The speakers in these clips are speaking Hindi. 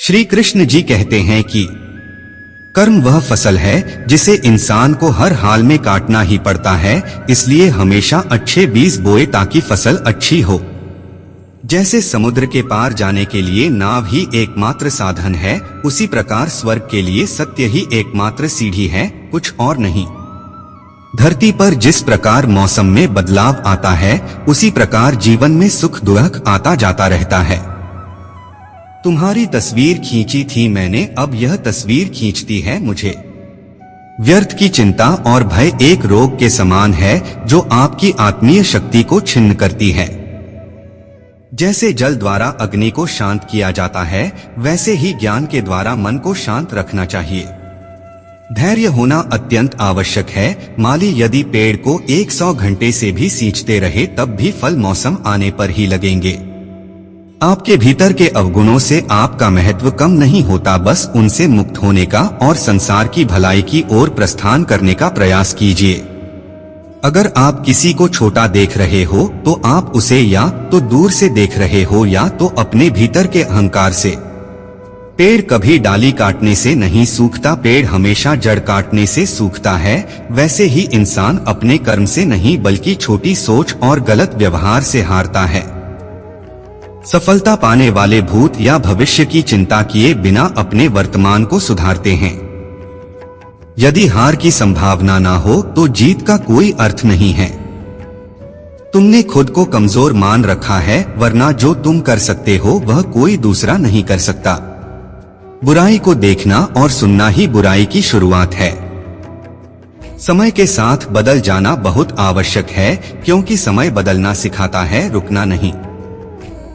श्री कृष्ण जी कहते हैं कि कर्म वह फसल है जिसे इंसान को हर हाल में काटना ही पड़ता है, इसलिए हमेशा अच्छे बीज बोए ताकि फसल अच्छी हो। जैसे समुद्र के पार जाने के लिए नाव ही एकमात्र साधन है, उसी प्रकार स्वर्ग के लिए सत्य ही एकमात्र सीढ़ी है, कुछ और नहीं। धरती पर जिस प्रकार मौसम में बदलाव आता है, उसी प्रकार जीवन में सुख दुख आता जाता रहता है। तुम्हारी तस्वीर खींची थी मैंने, अब यह तस्वीर खींचती है मुझे। व्यर्थ की चिंता और भय एक रोग के समान है जो आपकी आत्मीय शक्ति को छिन्न करती है। जैसे जल द्वारा अग्नि को शांत किया जाता है, वैसे ही ज्ञान के द्वारा मन को शांत रखना चाहिए। धैर्य होना अत्यंत आवश्यक है। माली यदि पेड़ को 100 घंटे से भी सींचते रहे तब भी फल मौसम आने पर ही लगेंगे। आपके भीतर के अवगुणों से आपका महत्व कम नहीं होता, बस उनसे मुक्त होने का और संसार की भलाई की ओर प्रस्थान करने का प्रयास कीजिए। अगर आप किसी को छोटा देख रहे हो तो आप उसे या तो दूर से देख रहे हो या तो अपने भीतर के अहंकार से। पेड़ कभी डाली काटने से नहीं सूखता, पेड़ हमेशा जड़ काटने से सूखता है। वैसे ही इंसान अपने कर्म से नहीं बल्कि छोटी सोच और गलत व्यवहार से हारता है। सफलता पाने वाले भूत या भविष्य की चिंता किए बिना अपने वर्तमान को सुधारते हैं। यदि हार की संभावना ना हो तो जीत का कोई अर्थ नहीं है। तुमने खुद को कमजोर मान रखा है, वरना जो तुम कर सकते हो वह कोई दूसरा नहीं कर सकता। बुराई को देखना और सुनना ही बुराई की शुरुआत है। समय के साथ बदल जाना बहुत आवश्यक है, क्योंकि समय बदलना सिखाता है, रुकना नहीं।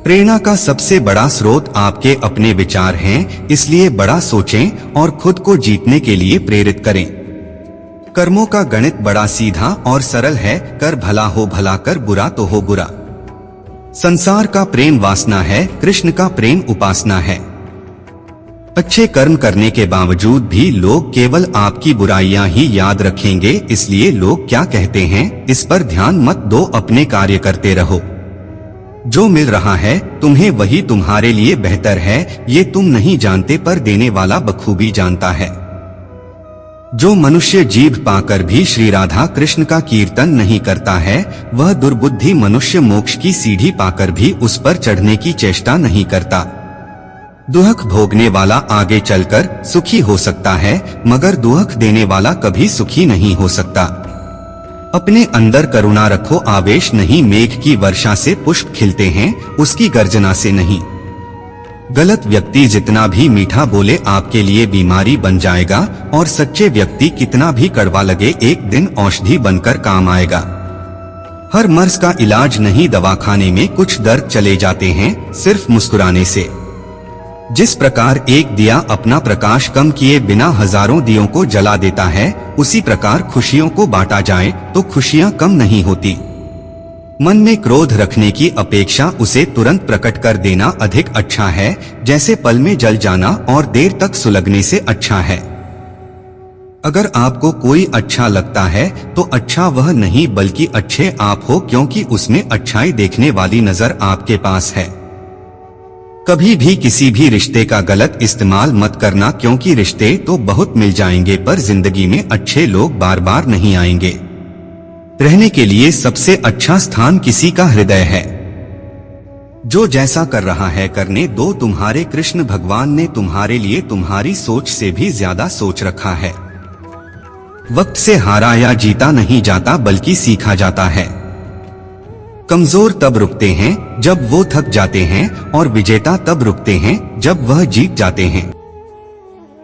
प्रेरणा का सबसे बड़ा स्रोत आपके अपने विचार हैं, इसलिए बड़ा सोचें और खुद को जीतने के लिए प्रेरित करें। कर्मों का गणित बड़ा सीधा और सरल है, कर भला हो भला, कर बुरा तो हो बुरा। संसार का प्रेम वासना है, कृष्ण का प्रेम उपासना है। अच्छे कर्म करने के बावजूद भी लोग केवल आपकी बुराइयां ही याद रखेंगे, इसलिए लोग क्या कहते हैं इस पर ध्यान मत दो, अपने कार्य करते रहो। जो मिल रहा है तुम्हें वही तुम्हारे लिए बेहतर है, ये तुम नहीं जानते पर देने वाला बखूबी जानता है। जो मनुष्य जीभ पाकर भी श्री राधा कृष्ण का कीर्तन नहीं करता है, वह दुर्बुद्धि मनुष्य मोक्ष की सीढ़ी पाकर भी उस पर चढ़ने की चेष्टा नहीं करता। दुख भोगने वाला आगे चलकर सुखी हो सकता है, मगर दुख देने वाला कभी सुखी नहीं हो सकता। अपने अंदर करुणा रखो, आवेश नहीं। मेघ की वर्षा से पुष्प खिलते हैं, उसकी गर्जना से नहीं। गलत व्यक्ति जितना भी मीठा बोले आपके लिए बीमारी बन जाएगा, और सच्चे व्यक्ति कितना भी कड़वा लगे एक दिन औषधि बनकर काम आएगा। हर मर्ज का इलाज नहीं, दवाखाने में कुछ दर्द चले जाते हैं सिर्फ मुस्कुराने से। जिस प्रकार एक दिया अपना प्रकाश कम किए बिना हजारों दियों को जला देता है, उसी प्रकार खुशियों को बांटा जाए तो खुशियां कम नहीं होती। मन में क्रोध रखने की अपेक्षा उसे तुरंत प्रकट कर देना अधिक अच्छा है, जैसे पल में जल जाना और देर तक सुलगने से अच्छा है। अगर आपको कोई अच्छा लगता है तो अच्छा वह नहीं बल्कि अच्छे आप हो, क्योंकि उसमें अच्छाई देखने वाली नजर आपके पास है। कभी भी किसी भी रिश्ते का गलत इस्तेमाल मत करना, क्योंकि रिश्ते तो बहुत मिल जाएंगे पर जिंदगी में अच्छे लोग बार बार नहीं आएंगे। रहने के लिए सबसे अच्छा स्थान किसी का हृदय है। जो जैसा कर रहा है करने दो, तुम्हारे कृष्ण भगवान ने तुम्हारे लिए तुम्हारी सोच से भी ज्यादा सोच रखा है। वक्त से हारा या जीता नहीं जाता बल्कि सीखा जाता है। कमजोर तब रुकते हैं जब वो थक जाते हैं, और विजेता तब रुकते हैं जब वह जीत जाते हैं।